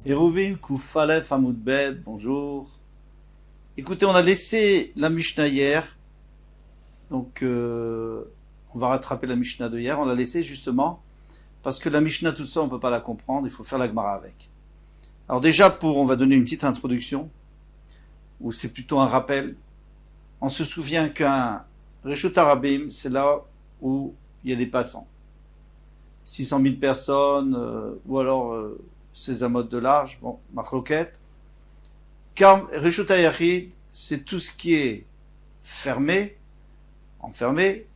Hérouvin Koufalef Hamoudbed, bonjour. Écoutez, on a laissé la Mishnah hier, donc on va rattraper la Mishnah de hier. On l'a laissé justement parce que la Mishnah toute seule, on ne peut pas la comprendre, il faut faire la Gemara avec. Alors déjà, on va donner une petite introduction, ou c'est plutôt un rappel. On se souvient qu'un Reshut Arabim, c'est là où il y a des passants. 600 000 personnes, ou alors Sésamo de large, bon, Machloket. Car Reshut Hayachid, c'est tout ce qui est fermé, enfermé,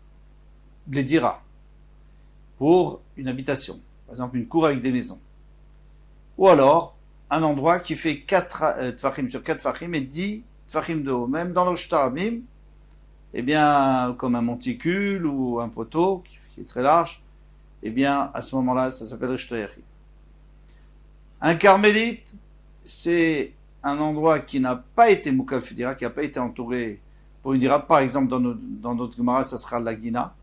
Bledira, pour une habitation. Par exemple, une cour avec des maisons. Ou alors, un endroit qui fait 4 tfachim sur 4 tfachim et 10 tfachim de haut. Même dans le Reshut Arabim, eh bien, comme un monticule ou un poteau qui est très large, eh bien, à ce moment-là, ça s'appelle Reshut Hayachid. Un carmélite, c'est un endroit qui n'a pas été Moukal Fidira, qui n'a pas été entouré pour une dira. Par exemple, dans notre Gemara, ça sera la Gina,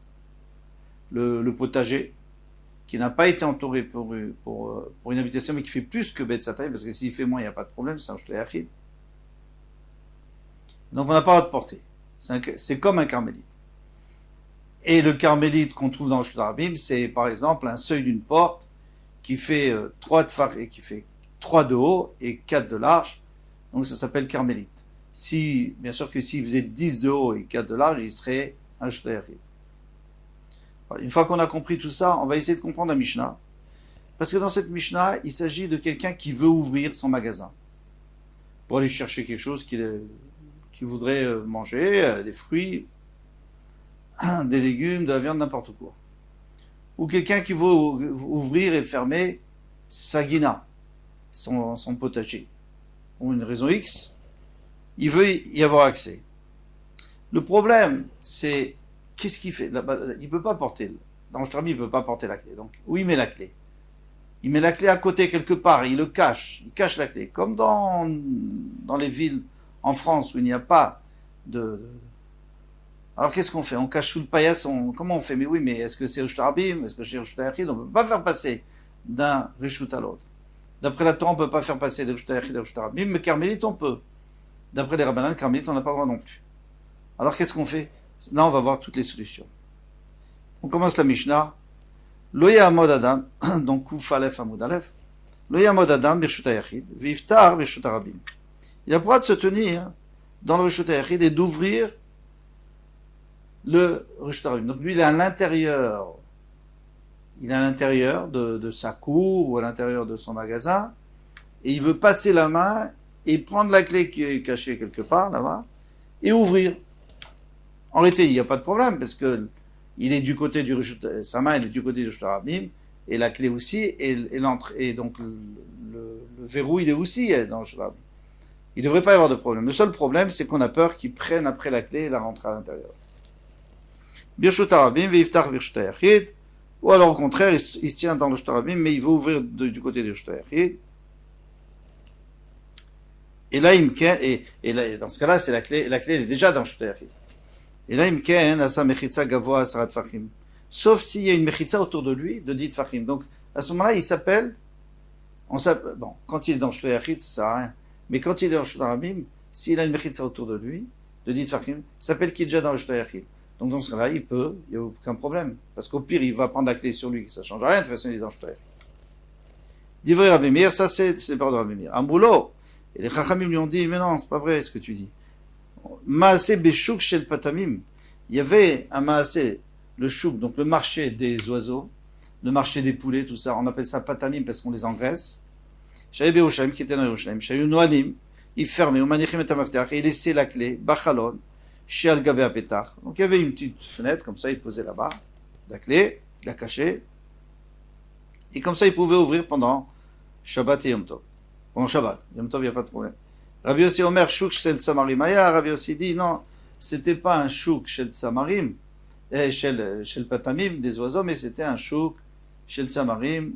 le potager, qui n'a pas été entouré pour une habitation, mais qui fait plus que Bet Satay, parce que s'il fait moins, il n'y a pas de problème, c'est un Reshut Hayachid. Donc on n'a pas le droit de porter. C'est comme un carmélite. Et le carmélite qu'on trouve dans le Reshut Arabim, c'est par exemple un seuil d'une porte qui fait 3 de haut et 4 de large. Donc ça s'appelle carmélite. Bien sûr que s'il faisait 10 de haut et 4 de large, il serait un Reshut Hayachid. Une fois qu'on a compris tout ça, on va essayer de comprendre la Mishnah. Parce que dans cette Mishnah, il s'agit de quelqu'un qui veut ouvrir son magasin pour aller chercher quelque chose qu'il voudrait manger, des fruits, des légumes, de la viande, n'importe quoi. Ou quelqu'un qui veut ouvrir et fermer sa guina, son potager. Pour une raison X, il veut y avoir accès. Le problème, c'est qu'est-ce qu'il fait? Il ne peut pas porter. Dans le Shtrami, il ne peut pas porter la clé. Donc, où il met la clé? Il met la clé à côté quelque part, il le cache. Il cache la clé. Comme dans les villes en France où il n'y a pas Alors qu'est-ce qu'on fait? On cache sous le paillasse, comment on fait? Mais oui, mais est-ce que c'est Reshut Arabim? Est-ce que c'est Reshut Hayachid? On ne peut pas faire passer d'un Reshut à l'autre. D'après la Torah, on ne peut pas faire passer de Reshut Hayachid à Reshut Arabim, mais Carmélite, on peut. D'après les Rabbanan, Carmélite, on n'a pas le droit non plus. Alors qu'est-ce qu'on fait? Là, on va voir toutes les solutions. On commence la Mishnah. Lo ya'amod adam, donc Kuf Aleph Amud Aleph. Lo ya'amod adam Reshut Hayachid, v'iftar Reshut Arabim. Il a le droit de se tenir dans le Reshut Hayachid et d'ouvrir le Reshut Arabim. Donc lui, il est à l'intérieur. Il est à l'intérieur de sa cour ou à l'intérieur de son magasin et il veut passer la main et prendre la clé qui est cachée quelque part là-bas et ouvrir. En réalité, il n'y a pas de problème parce que il est du côté du sa main elle est du côté du Reshut Arabim et la clé aussi et l'entrée et donc le verrou il est aussi dans le Reshut Arabim. Il ne devrait pas y avoir de problème. Le seul problème, c'est qu'on a peur qu'ils prennent après la clé et la rentrent à l'intérieur. Birshut Arabim, Veiftar Birshut Hayachid, ou alors au contraire, il se tient dans le Reshut Arabim, mais il veut ouvrir du côté du Reshut Hayachid. Et là, dans ce cas-là, c'est la clé elle est déjà dans le Reshut Hayachid. Et là, Imken, Asa Mechitza Gavoa Sarat Fachim. Sauf s'il y a une Mechitza autour de lui, de 10 Fachim. Donc, à ce moment-là, il s'appelle, bon, quand il est dans le Reshut Hayachid, ça sert à rien. Mais quand il est dans le Reshut Arabim, s'il a une Mechitza autour de lui, de 10 Fachim, il s'appelle qu'il est déjà dans le Reshut Hayachid. Donc dans ce cas-là, il n'y a aucun problème. Parce qu'au pire, il va prendre la clé sur lui, ça ne change rien, de toute façon, il est dans le Reshut Hayachid. Divrei Rabbi Meir, ça c'est les paroles de Rabbi Meir. Ambroulo, et les Chachamim lui ont dit, mais non, c'est pas vrai ce que tu dis. Maaseh Beshuk Shel Patamim. Il y avait un Maaseh, le Shuk, donc le marché des oiseaux, le marché des poulets, tout ça, on appelle ça Patamim parce qu'on les engraisse. Shaye Be'Yerushalayim, qui était dans Yerushalayim, Shaye Noalim, il fermait, au Manichim et Amafteach, et il laissait la clé, Bachalon, chez Al-Gabé à Pétard. Donc il y avait une petite fenêtre, comme ça il posait là-bas, la clé, il la cachait, et comme ça il pouvait ouvrir pendant Shabbat et Yom Tov. Pendant Shabbat, Yom Tov, il n'y a pas de problème. Rabbi Yossi Omer, Shuk Shel Samarim. Rabbi Yossi dit, non, c'était pas un Shuk Shel Samarim, Shel Patamim, des oiseaux, mais c'était un Shuk Shel Samarim,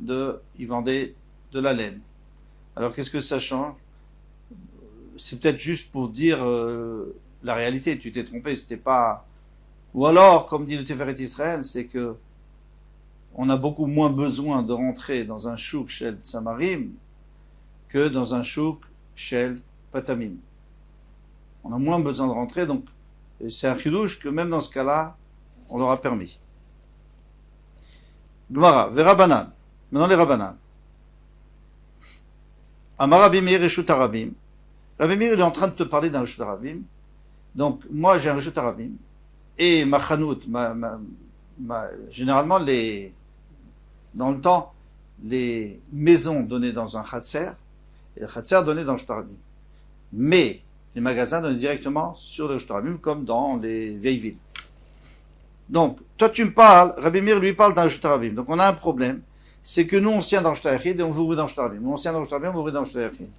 il vendait de la laine. Alors qu'est-ce que ça change? C'est peut-être juste pour dire la réalité, tu t'es trompé, c'était pas... Ou alors, comme dit le Tiferet Israël, c'est que on a beaucoup moins besoin de rentrer dans un chouk chez Samarim que dans un chouk shel patamim. On a moins besoin de rentrer, donc c'est un chidouche que même dans ce cas-là, on leur a permis. Gemara, Verabanan. Maintenant les Rabanan. Amar Rabbi Meir Reshut Arabim. Rabbi Meir, il est en train de te parler d'un Reshut Arabim. Donc, moi, j'ai un Reshut Arabim. Et ma chanout, généralement, dans le temps, les maisons donnaient dans un khatser, et le khatser donnait dans le Reshut Arabim. Mais, les magasins donnaient directement sur le Reshut Arabim, comme dans les vieilles villes. Donc, toi tu me parles, Rabbi Meir lui parle d'un Reshut Arabim. Donc on a un problème, c'est que nous on tient dans le Reshut Yachid et on vous ouvre dans le Reshut Arabim. Nous on tient dans le Reshut Arabim, on vous ouvre dans le Reshut Yachid.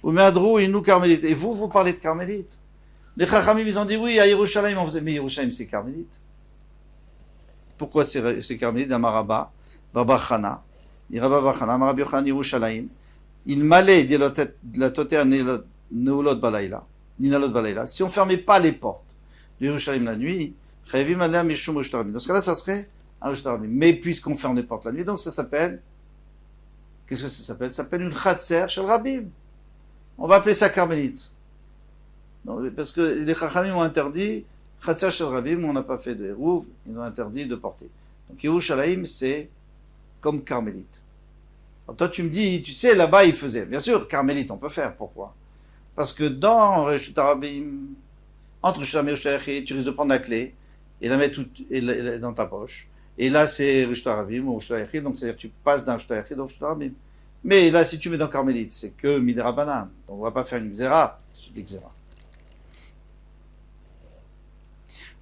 Ou Meadrou et nous Carmélites. Et vous parlez de Carmélites. Les Chachamim ils ont dit oui, à Yerushalayim on faisait, mais Yerushalayim c'est Carmélite. Pourquoi c'est Carmélite? D'amaraba, Babachana, Iraba Bachana, Amarabi Yochan Yerushalayim. Il m'allait de la toter Neulot Balayla, Ninalot Balayla. Si on fermait pas les portes de Yerushalayim la nuit, dans ce cas-là, ça serait un Reshut Arabim. Mais puisqu'on ferme les portes la nuit, donc ça s'appelle, qu'est-ce que ça s'appelle? Ça s'appelle une Khatser Shel Rabim. On va appeler ça Carmélite. Parce que les Chachamim ont interdit Khatser Shel Rabim, on n'a pas fait de Hérouv, ils ont interdit de porter. Donc Yerushalayim, c'est comme Carmélite. Alors toi tu me dis, tu sais, là-bas ils faisaient. Bien sûr, Carmélite, on peut faire. Pourquoi? Parce que dans Reshut Arabim, entre Reshut Arabim et Reshut Yachid, tu risques de prendre la clé, et la mettre dans ta poche. Et là, c'est Reshut Arabim ou Reshut Yachid, donc c'est-à-dire que tu passes d'un Reshut Yachid au Reshut Arabim. Mais là, si tu mets dans Carmélite, c'est que Midrabanan. Donc on va pas faire une Xéra, c'est de l'Xéra.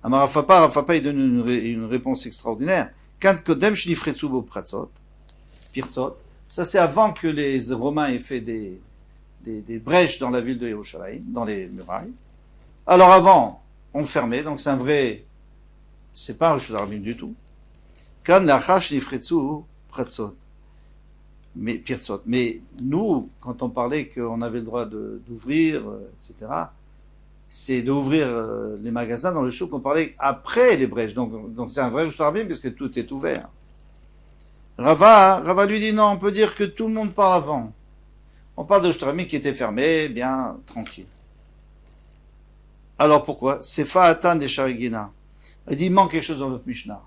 Amar Rafapa, il donne une réponse extraordinaire. Quand Kodem Shnifretsu bo Pratzot, Pirtzot, ça c'est avant que les Romains aient fait des brèches dans la ville de Yerushalayim, dans les murailles. Alors avant, on fermait, donc c'est un vrai, c'est pas un Reshut Arabim du tout. Kan lachash nifretsu pratzot, mais pirtzot. Mais nous, quand on parlait qu'on avait le droit d'ouvrir, etc., c'est d'ouvrir les magasins dans le chouk qu'on parlait après les brèches. Donc c'est un vrai Reshut Arabim puisque tout est ouvert. Rava lui dit non, on peut dire que tout le monde parle avant. On parle de Reshut Arabim qui était fermé, bien tranquille. Alors pourquoi? C'est Fa'atan des Sharigina. Il dit, il manque quelque chose dans notre Mishnah.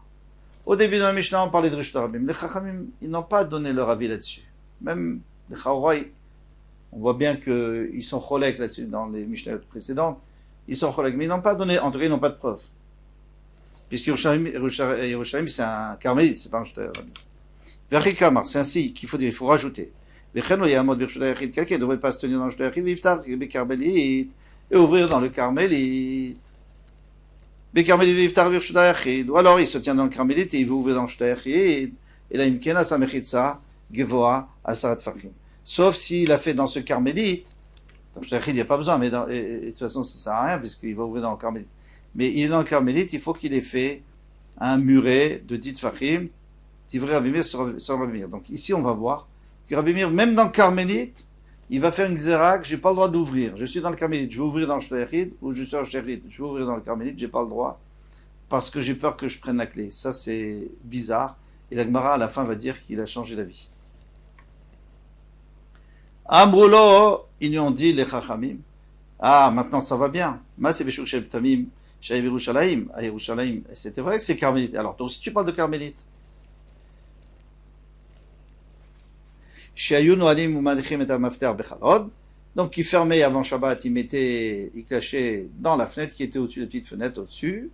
Au début de la Mishnah, on parlait de Reshut Arabim. Les Chachamim, ils n'ont pas donné leur avis là-dessus. Même les Chaorai, on voit bien qu'ils sont cholek là-dessus dans les Mishnahs précédentes. Ils sont cholek, mais ils n'ont pas donné, en tout cas, ils n'ont pas de preuve. Puisque Yerushalayim, c'est un carmélite, c'est pas un Reshut Arabim. V'achik Kamar, c'est ainsi qu'il faut dire, il faut rajouter. V'chen lo yamod b'Reshut Yachid, quelqu'un ne devrait pas se tenir dans le Reshut Yachid, v'iftar b'Carmélite, et ouvrir dans le Carmélite. Ou alors il se tient dans le Carmélite et il veut ouvrir dans le Reshut Yachid. Et là, il me sa mechitza, gevoa, asarat fachim. Sauf s'il a fait dans ce Carmélite. Dans le Reshut Yachid, il n'y a pas besoin, mais de toute façon, ça ne sert à rien puisqu'il va ouvrir dans le Carmélite. Mais il est dans le Carmélite, il faut qu'il ait fait un muret de 10 fachim, tivré Rabbi Meir sur Rabbi Meir. Donc ici, on va voir que Rabbi Meir, même dans le Carmélite, il va faire une xéra que j'ai pas le droit d'ouvrir. Je suis dans le Carmélite, je vais ouvrir dans le Reshut Yachid, ou je suis dans le Reshut Yachid, je vais ouvrir dans le Carmélite, j'ai pas le droit, parce que j'ai peur que je prenne la clé. Ça, c'est bizarre. Et la Gemara, à la fin, va dire qu'il a changé d'avis. Amroulo, ils lui ont dit, les Chachamim, ah, maintenant ça va bien. Ma c'est Beshuk Shel Tamim, Shel Yerushalayim, à Yerushalayim, c'était vrai que c'est Carmélite. Alors, donc, si tu parles de Carmélite, donc il fermait avant Shabbat, il cachait dans la fenêtre qui était au-dessus, la petite fenêtre au-dessus.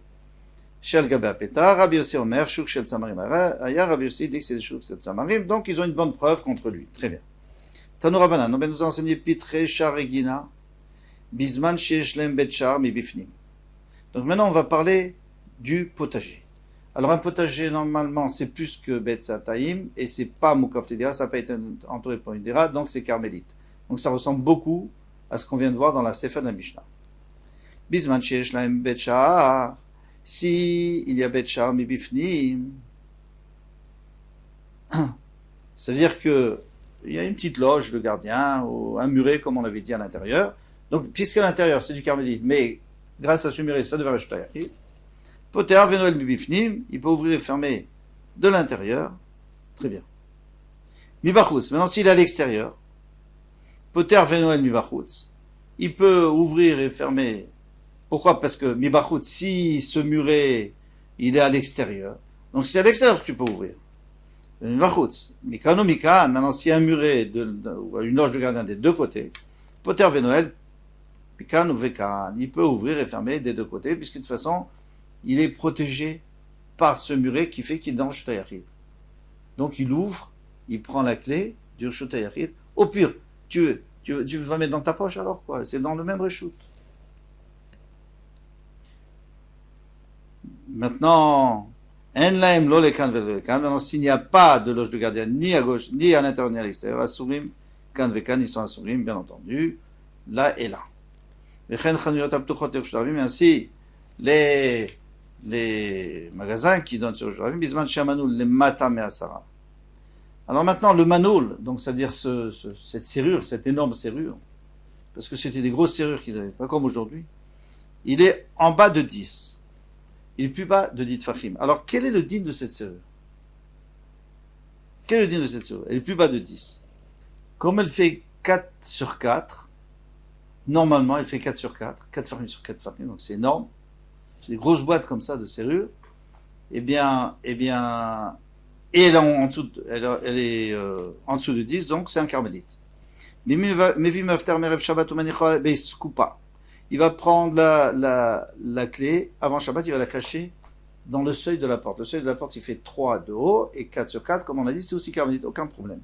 Shel Gabé Pétar, Rabbi Yossi Omer, Shuk Shel Tzamarim. Aya Rabbi Yossi dit que c'est Shuk Shel Tzamarim, donc ils ont une bonne preuve contre lui. Très bien. Tanu Rabbanan, on nous a enseigné Pitre Sharegina, Bisman Sheshlem Betchar Mibifnim. Donc maintenant on va parler du potager. Alors un potager, normalement, c'est plus que Betzataim, et c'est pas Mukaf Tedira, ça n'a pas été entouré par une Dira, donc c'est Carmélite. Donc ça ressemble beaucoup à ce qu'on vient de voir dans la Sefer de la Mishnah. Bisman Shesh Laim Betchar, si il y a Betchar Mibifnim, ça veut dire que il y a une petite loge de gardien, ou un muret, comme on l'avait dit à l'intérieur. Donc, puisqu'à l'intérieur, c'est du Carmélite, mais grâce à ce muret, ça devrait rajouter à Yachid. Poter Venoel Bibifnim, il peut ouvrir et fermer de l'intérieur. Très bien. Mibachus, maintenant s'il est à l'extérieur, Poter venoel mibachutz. Il peut ouvrir et fermer. Pourquoi? Parce que mibachutz, si ce muret, il est à l'extérieur. Donc c'est à l'extérieur que tu peux ouvrir. Mibachutz. Mikano mikan. Maintenant, s'il y a un muret ou une loge de gardien des deux côtés, Poter venoel, mikan ou vekan. Il peut ouvrir et fermer des deux côtés, puisque de toute façon, il est protégé par ce muret qui fait qu'il est dans le Reshut HaYachid. Donc il ouvre, il prend la clé du Reshut HaYachid. Au pire, tu vas mettre dans ta poche alors quoi? C'est dans le même Reshut. Maintenant, en laem lo lekan velekan. Maintenant, s'il n'y a pas de loge de gardien ni à gauche, ni à l'intérieur, ni à l'extérieur, asurim, kan vekan, ils sont asurim, bien entendu, là et là. Vechen chanuyot aptuchot Reshut HaRabim, ainsi les magasins qui donnent sur Reshut HaRabim, bisman shamanul le mata me'asara. Alors maintenant, le manoul, donc c'est-à-dire cette serrure, cette énorme serrure, parce que c'était des grosses serrures qu'ils avaient, pas comme aujourd'hui, il est en bas de 10. Il est plus bas de 10 tfachim. Alors, quel est le din de cette serrure? Quel est le din de cette serrure? Elle est plus bas de 10. Comme elle fait 4 sur 4, normalement, elle fait 4 sur 4, 4 tfachim sur 4 tfachim, donc c'est énorme. C'est des grosses boîtes comme ça de serrure. Eh bien, et elle est en dessous de 10, donc c'est un carmélite. Il va prendre la clé, avant Shabbat, il va la cacher dans le seuil de la porte. Le seuil de la porte, il fait 3 de haut et 4 sur 4, comme on a dit, c'est aussi carmélite, aucun problème.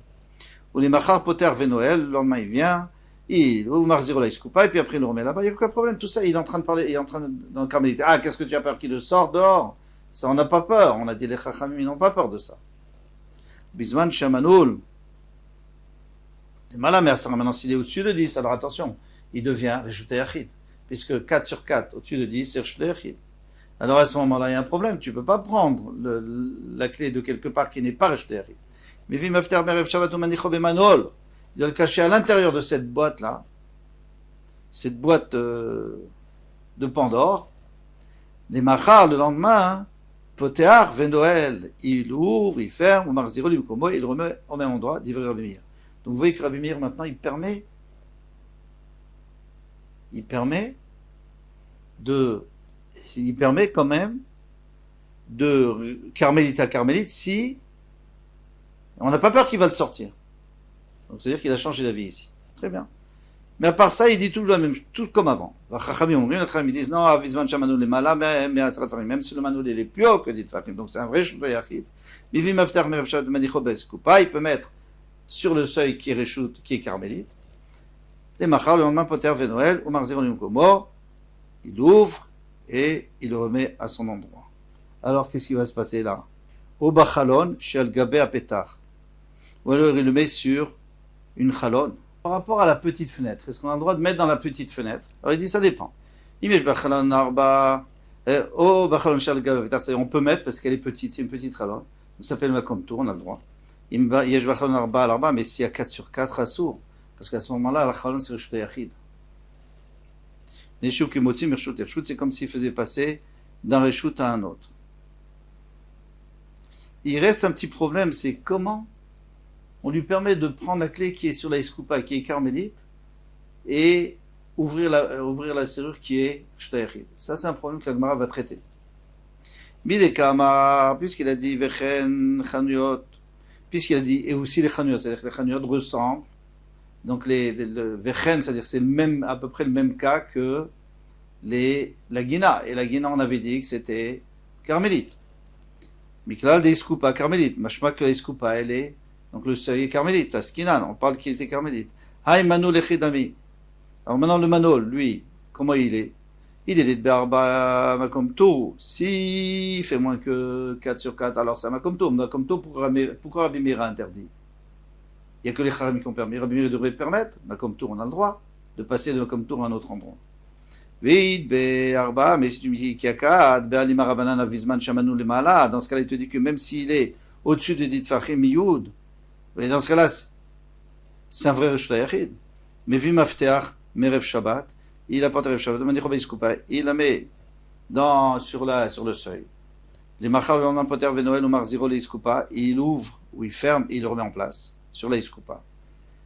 Ou les machar poter venoel, le lendemain il vient, il ouvre zéro la iskoupa, et puis après il le remet là-bas, il n'y a aucun problème. Tout ça, il est en train de parler, il est en train de, dans le carmélite. Ah, qu'est-ce que tu as peur qu'il le sorte dehors? Ça, on n'a pas peur. On a dit les chachamim, ils n'ont pas peur de ça. Bisman Shamanul. Maintenant, s'il est au-dessus de 10, alors attention, il devient Reshut HaYachid. Puisque 4 sur 4, au-dessus de 10, c'est Reshut HaYachid. Alors à ce moment-là, il y a un problème. Tu ne peux pas prendre la clé de quelque part qui n'est pas Reshut HaYachid. Mais il doit le cacher à l'intérieur de cette boîte-là, cette boîte de Pandore. Les machar, le lendemain, Potear, Vendoel, il ouvre, il ferme, ou Marziro, il le remet au même endroit, d'Ivry Rabbi Meir. Donc vous voyez que Rabbi Meir, maintenant, il permet quand même de carmélite à carmélite si on n'a pas peur qu'il va le sortir. Donc c'est-à-dire qu'il a changé d'avis ici. Très bien. Mais à part ça, il dit toujours la même chose, tout comme avant. Les Chachamim disent non, Avizman Shamanu le Mala, même si le Manoul est plus haut que dit Fakim, donc c'est un vrai Reshut HaYachid. Mivim After Merev Shabbat Manicho Beskupa, il peut mettre sur le seuil qui est Reshut, qui est carmélite. Les Machar, le lendemain, Poter Venoel, Omar Zeronim Komo, il ouvre et il le remet à son endroit. Alors qu'est-ce qui va se passer là? Au Bachalon, Shel Gabé Apetar. Ou alors il le met sur une chalon. Par rapport à la petite fenêtre, est-ce qu'on a le droit de mettre dans la petite fenêtre? Alors il dit ça dépend. On peut mettre parce qu'elle est petite, c'est une petite chalon. Ça s'appelle Makom Tour, on a le droit. Mais s'il y a 4 sur 4 assourds, parce qu'à ce moment-là, la chalon c'est Reshut HaYachid. C'est comme s'il faisait passer d'un Reshut à un autre. Il reste un petit problème, c'est comment on lui permet de prendre la clé qui est sur la iskoupa, qui est carmélite, et ouvrir la serrure qui est Reshut HaYachid. Ça, c'est un problème que la Gemara va traiter. Bidekama, puisqu'il a dit Vechen Chanuyot, puisqu'il a dit et aussi les Chanuyot, c'est-à-dire que les Chanuyot ressemblent. Donc le Vechen, c'est-à-dire c'est à peu près le même cas que la Guina. Et la Guina, on avait dit que c'était carmélite. Miklal des iskoupa carmélite. Machma que la iskoupa, elle est donc le seuil est carmélite, Askinan, on parle qu'il était carmélite. Haï Manol Echidami. Alors maintenant le Manol, lui, comment il est? Il est de Berba Makom Tour. S'il fait moins que 4 sur 4, alors c'est Makom Tour. Makom Tour, pourquoi Rabbi Meir a interdit? Il n'y a que les Chachamim qui ont permis. Rabbi Meir devrait permettre, Makom Tour, on a le droit de passer de Makom Tour à un autre endroit. Vide Berba, mais si tu me dis qu'il y a 4, Be'alima Rabanan Avizman Shamanu Lemala, dans ce cas-là, il te dit que même s'il est au-dessus de Dit Fachim Miyoud, et dans ce cas-là, c'est un vrai Reshut HaYachid. Mais vu Mafteach, Merev Shabbat, il apporte Merev Shabbat, il la met sur le seuil. Les Machar, le lendemain, Poter Venoel, Omar Ziro, les Iskoupa, il ouvre, ou il ferme, et il le remet en place, sur la Iskoupa.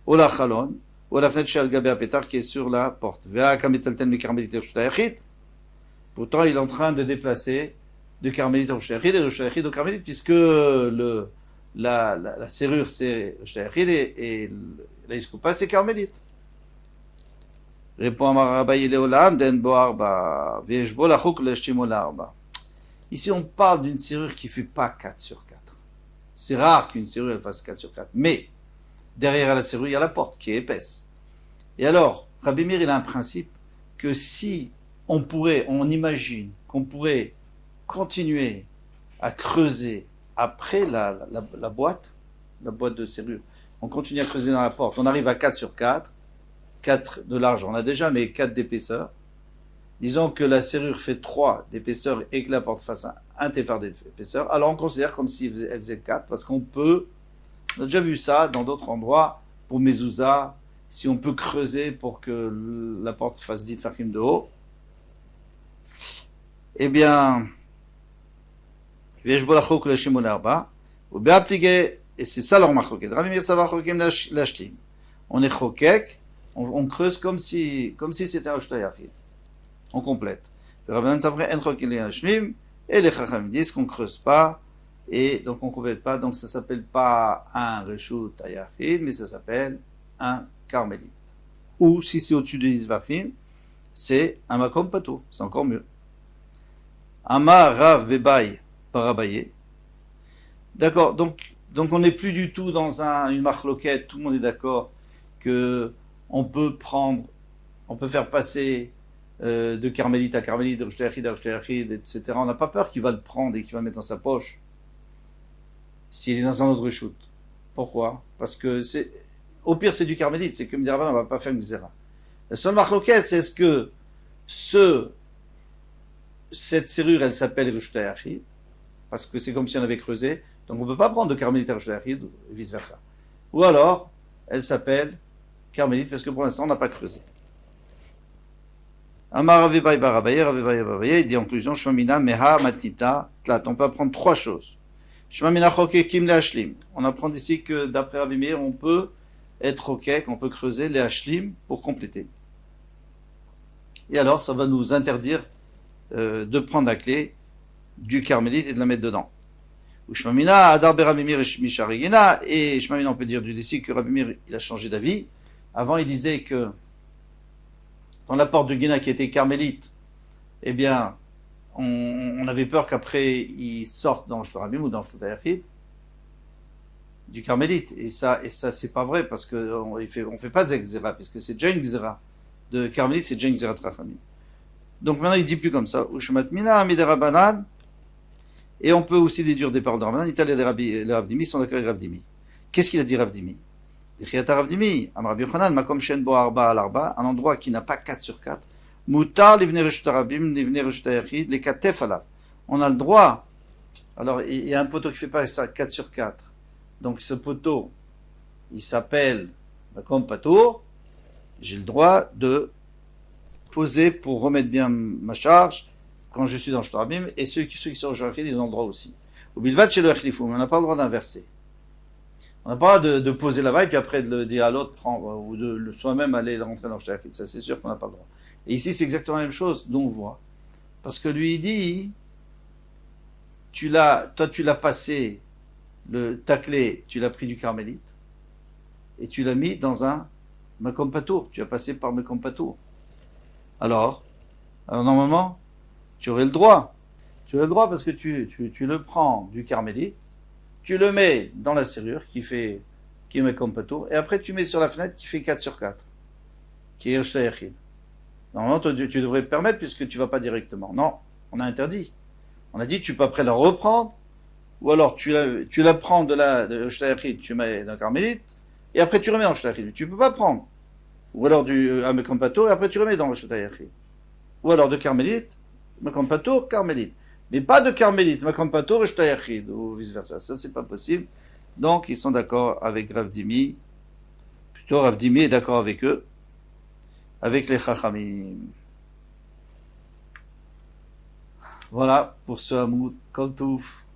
Ola Chalon, ou à la fenêtre chez Al-Gabé à Pétar qui est sur la porte. Pourtant, il est en train de déplacer de Carmélite au Shtayachid et de Shtayachid au Carmélite, puisque la serrure c'est Shtayachid et la Iskoupa c'est Carmélite. Répond Amar Abaye Leolam, Den Bo Arba, Veshbo Lachouk Leshimo Larba. Ici, on parle d'une serrure qui ne fait pas 4 sur 4. C'est rare qu'une serrure elle fasse 4 sur 4. Mais, derrière la serrure, il y a la porte qui est épaisse. Et alors, Rabbi Meir, il a un principe que si on imagine qu'on pourrait continuer à creuser après la boîte de serrure, on continue à creuser dans la porte, on arrive à 4 sur 4, 4 de large, on a déjà, mais 4 d'épaisseur. Disons que la serrure fait 3 d'épaisseur et que la porte fasse un téphar d'épaisseur, alors on considère comme si elle faisait 4, parce qu'on peut, on a déjà vu ça dans d'autres endroits, pour Mezouza, si on peut creuser pour que la porte fasse 10 tefachim de haut, eh bien, et c'est ça leur machloket. On est chokek, on creuse comme si c'était un shtayachid. On complète. Et les chachamim disent qu'on creuse pas, et donc on complète pas, donc ça s'appelle pas un reshut ayachid, mais ça s'appelle un carmélite. Ou si c'est au-dessus de Yitvachim, c'est un makom patou, c'est encore mieux. Amar Rav Bebaye Parabaye. D'accord, donc on n'est plus du tout dans une machloquette, tout le monde est d'accord que on peut faire passer de carmélite à carmélite, de Shtayachid à Shtayachid, etc. On n'a pas peur qu'il va le prendre et qu'il va le mettre dans sa poche s'il est dans un autre shoot. Pourquoi? Parce que au pire c'est du carmélite, c'est que Midiraban, on ne va pas faire une xéra. La seule machloquette, c'est est-ce que cette serrure, elle s'appelle Shtayachid, parce que c'est comme si on avait creusé, donc on ne peut pas prendre de carmélite à Shtayachid, et vice versa. Ou alors, elle s'appelle carmélite, parce que pour l'instant, on n'a pas creusé. Amar Avibay Barabaye, il dit en conclusion, Shmamina Meha Matita Tlat. On peut apprendre 3 choses. Shmamina Chokekim Leashlim. On apprend ici que d'après Rabbi Meir, on peut être chokek, on peut creuser les Ashlim pour compléter. Et alors, ça va nous interdire de prendre la clé du carmélite et de la mettre dedans. Ou Shmamina Adar Rabbi Meir Misharigina. Et Shmamina, on peut dire du déci que Rabbi Meir, il a changé d'avis. Avant, il disait que dans la porte du Guéna qui était carmélite, eh bien, on avait peur qu'après, ils sortent dans le Shtarabim ou dans le Shtayachid du carmélite. Et ça, c'est pas vrai, parce qu'on fait pas de xéra, puisque c'est déjà une xéra. De carmélite, c'est déjà une xéra trachamim. Donc maintenant, il dit plus comme ça. Ushmatmina amidera banan. Et on peut aussi déduire des paroles de Rabbanan. L'Italie les Rav Dimi sont d'accord avec Rav Dimi. Qu'est-ce qu'il a dit Rav Dimi? Un endroit qui n'a pas 4 sur 4. Mutar livner reshut harabim, livner reshut hayachid, les katef alav. On a le droit. Alors, il y a un poteau qui fait pas ça, 4 sur 4. Donc, ce poteau, il s'appelle makom patour. J'ai le droit de poser pour remettre bien ma charge quand je suis dans le shtarabim. Et ceux qui sont au shtarabim, ils ont le droit aussi. Au bilvat chez le echlifou, mais on n'a pas le droit d'inverser. On n'a pas de poser là-bas et puis après de le dire à l'autre, prendre, ou de soi-même aller rentrer dans le shtayachid. Ça, c'est sûr qu'on n'a pas le droit. Et ici, c'est exactement la même chose dont on voit. Parce que lui, il dit, toi, tu l'as passé, ta clé, tu l'as pris du carmélite, et tu l'as mis dans un makom patour. Tu as passé par makom patour. Alors, normalement, tu aurais le droit. Tu aurais le droit parce que tu le prends du carmélite, tu le mets dans la serrure qui est makom patour, et après tu mets sur la fenêtre qui fait 4 sur 4, qui est shtayachid. Normalement, tu devrais te permettre puisque tu vas pas directement. Non, on a interdit. On a dit tu peux après la reprendre, ou alors tu la prends de shtayachid, tu mets dans le carmélite, et après tu remets dans le shtayachid. Tu peux pas prendre. Ou alors du makom patour, et après tu remets dans le shtayachid. Ou alors de carmélite, makom patour, carmélite. Mais pas de carmélite, makom patour et shtayachid, ou vice versa. Ça, c'est pas possible. Donc, ils sont d'accord avec Rav Dimi. Plutôt, Rav Dimi est d'accord avec eux. Avec les chachamim. Voilà pour ce Hamoud Kol Touf.